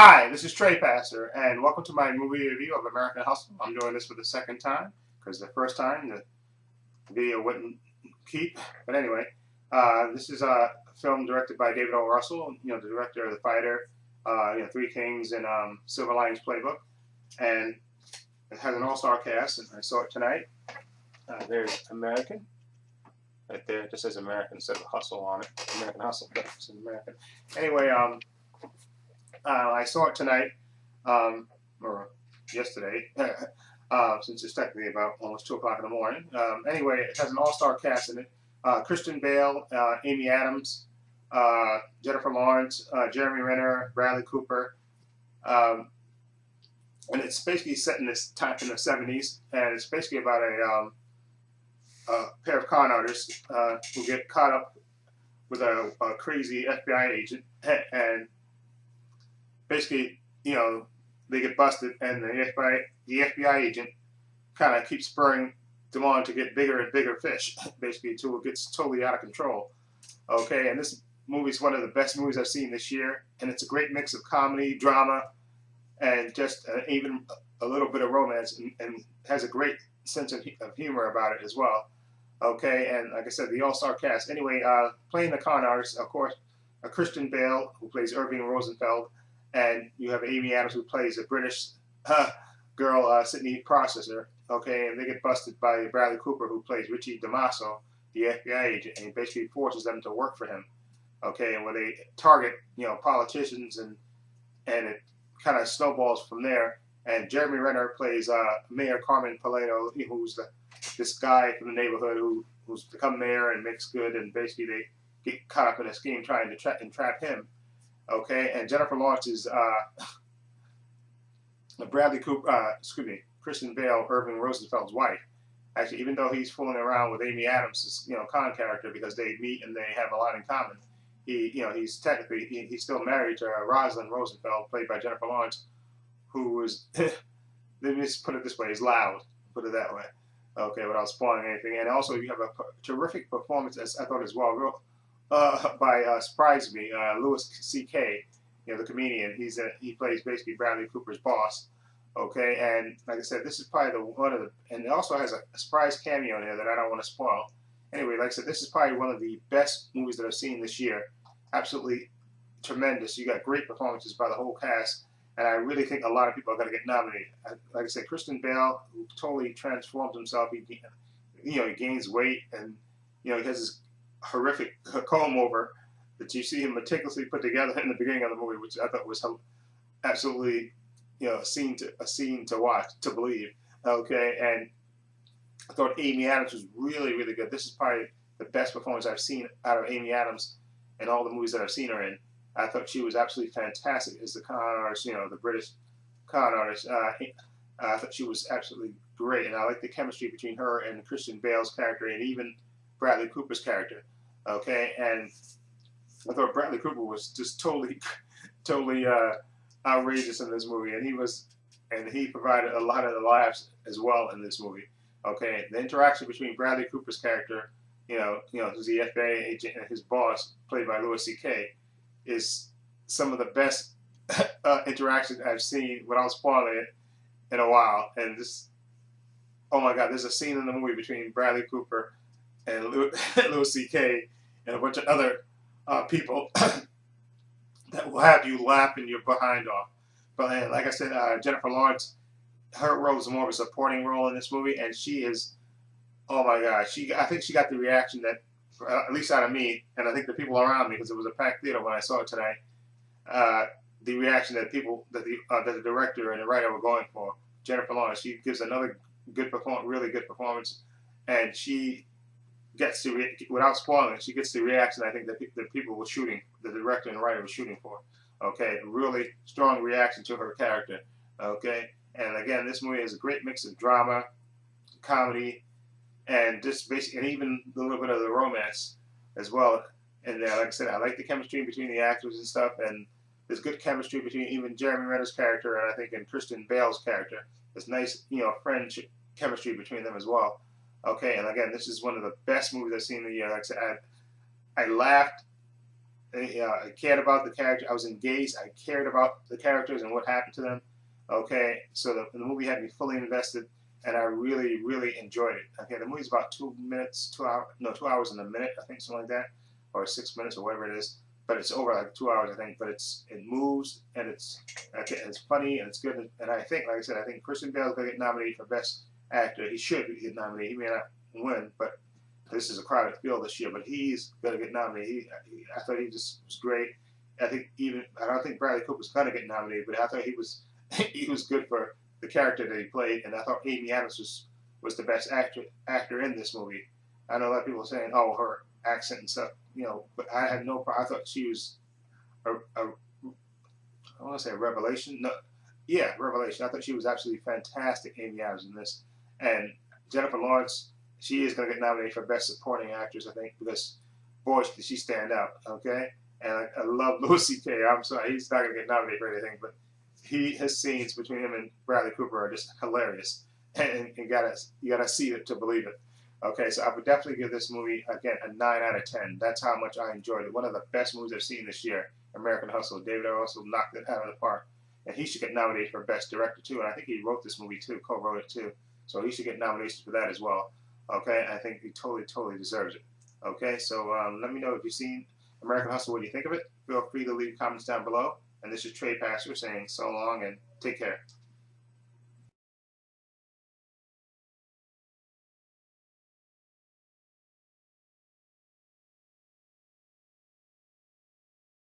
Hi, this is Trey Passer, and welcome to my movie review of American Hustle. I'm doing this for the second time because the first time the video wouldn't keep. But anyway, this is a film directed by David O. Russell, the director of The Fighter, Three Kings, and Silver Linings Playbook. And it has an all-star cast, and I saw it tonight. There's American. Right there, it just says American instead of Hustle on it. American Hustle, but it's American. Anyway, I saw it tonight, or yesterday, since it's technically about almost 2 o'clock in the morning. Anyway, it has an all-star cast in it. Christian Bale, Amy Adams, Jennifer Lawrence, Jeremy Renner, Bradley Cooper. And it's basically set in this time in the 70s, and it's basically about a pair of con artists who get caught up with a crazy FBI agent, and basically, they get busted, and the FBI agent kind of keeps spurring them on to get bigger and bigger fish, basically, until it gets totally out of control. Okay, and this movie is one of the best movies I've seen this year, and it's a great mix of comedy, drama, and just even a little bit of romance, and has a great sense of humor about it as well. Okay, and like I said, the all-star cast. Anyway, playing the con artist, of course, Christian Bale, who plays Irving Rosenfeld, and you have Amy Adams, who plays a British girl, Sydney Processor. Okay, and they get busted by Bradley Cooper, who plays Richie DeMaso, the FBI agent, and he basically forces them to work for him. Okay, and when they target, politicians, and it kind of snowballs from there. And Jeremy Renner plays Mayor Carmen Paleto, who's this guy from the neighborhood who's become mayor and makes good, and basically they get caught up in a scheme trying to entrap him. Okay, and Jennifer Lawrence is Bradley Cooper, Christian Bale, Irving Rosenfeld's wife. Actually, even though he's fooling around with Amy Adams' con character, because they meet and they have a lot in common, he's technically he's still married to Rosalind Rosenfeld, played by Jennifer Lawrence, who was let me just put it this way, is loud. Put it that way. Okay, without spoiling anything. And also, you have a terrific performance, as I thought as well, by surprised me, Louis C.K., the comedian. He plays basically Bradley Cooper's boss. Okay, and like I said, this is probably one of the, and it also has a surprise cameo in there that I don't want to spoil. Anyway, like I said, this is probably one of the best movies that I've seen this year. Absolutely tremendous. You got great performances by the whole cast, and I really think a lot of people are going to get nominated. Like I said, Christian Bale, who totally transforms himself. He gains weight, and he has this horrific comb over that you see him meticulously put together in the beginning of the movie, which I thought was absolutely, a scene to watch, to believe. Okay, and I thought Amy Adams was really, really good. This is probably the best performance I've seen out of Amy Adams in all the movies that I've seen her in. I thought she was absolutely fantastic as the con artist, the British con artist. I thought she was absolutely great, and I like the chemistry between her and Christian Bale's character, and even Bradley Cooper's character. Okay, and I thought Bradley Cooper was just totally outrageous in this movie, and he provided a lot of the laughs as well in this movie. Okay, the interaction between Bradley Cooper's character, who's the FBI agent, and his boss, played by Louis C.K., is some of the best interactions I've seen without spoiling it in a while. And this, oh my God, there's a scene in the movie between Bradley Cooper and Louis C.K. and a bunch of other people that will have you laughing your behind off. But like I said, Jennifer Lawrence, her role is more of a supporting role in this movie, and she is, oh my God, I think she got the reaction that, at least out of me, and I think the people around me, because it was a packed theater when I saw it tonight, the reaction that the director and the writer were going for. Jennifer Lawrence, she gives another really good performance, and she gets to, without spoiling it, she gets the reaction I think that the people were shooting, the director and the writer were shooting for. Okay, really strong reaction to her character. Okay, and again, this movie is a great mix of drama, comedy, and just basically, and even a little bit of the romance as well. And like I said, I like the chemistry between the actors and stuff, and there's good chemistry between even Jeremy Renner's character and I think and Christian Bale's character. There's nice, friendship chemistry between them as well. Okay, and again, this is one of the best movies I've seen in the year. Like I said, I laughed I cared about the character. I was engaged. I cared about the characters and what happened to them. Okay, so the movie had me fully invested, and I really, really enjoyed it. Okay, the movie's about 2 minutes, 2 hours, no, 2 hours and a minute, I think, something like that, or 6 minutes or whatever it is. But it's over like 2 hours, I think. But it moves and it's funny and it's good. And I think, like I said, I think Christian Bale's gonna get nominated for Best Actor. He should get nominated. He may not win, but this is a crowded field this year. But he's gonna get nominated. I thought he just was great. I don't think Bradley Cooper's gonna get nominated, but I thought he was he was good for the character that he played. And I thought Amy Adams was the best actor in this movie. I know a lot of people are saying, oh, her accent and stuff, but I had no problem. I thought she was I want to say a revelation. No, yeah, revelation. I thought she was absolutely fantastic, Amy Adams, in this. And Jennifer Lawrence, she is going to get nominated for Best Supporting Actress, I think, because boy, did she stand out. Okay, and I love Louis C.K. I'm sorry, he's not going to get nominated for anything, but his scenes between him and Bradley Cooper are just hilarious, and you gotta see it to believe it. Okay, so I would definitely give this movie again a 9 out of 10. That's how much I enjoyed it. One of the best movies I've seen this year. American Hustle. David O. Russell knocked it out of the park, and he should get nominated for Best Director too. And I think he wrote this movie too, co-wrote it too. So he should get nominations for that as well. Okay, I think he totally deserves it. Okay, so let me know if you've seen American Hustle. What do you think of it? Feel free to leave comments down below. And this is Trey Pastor saying so long and take care.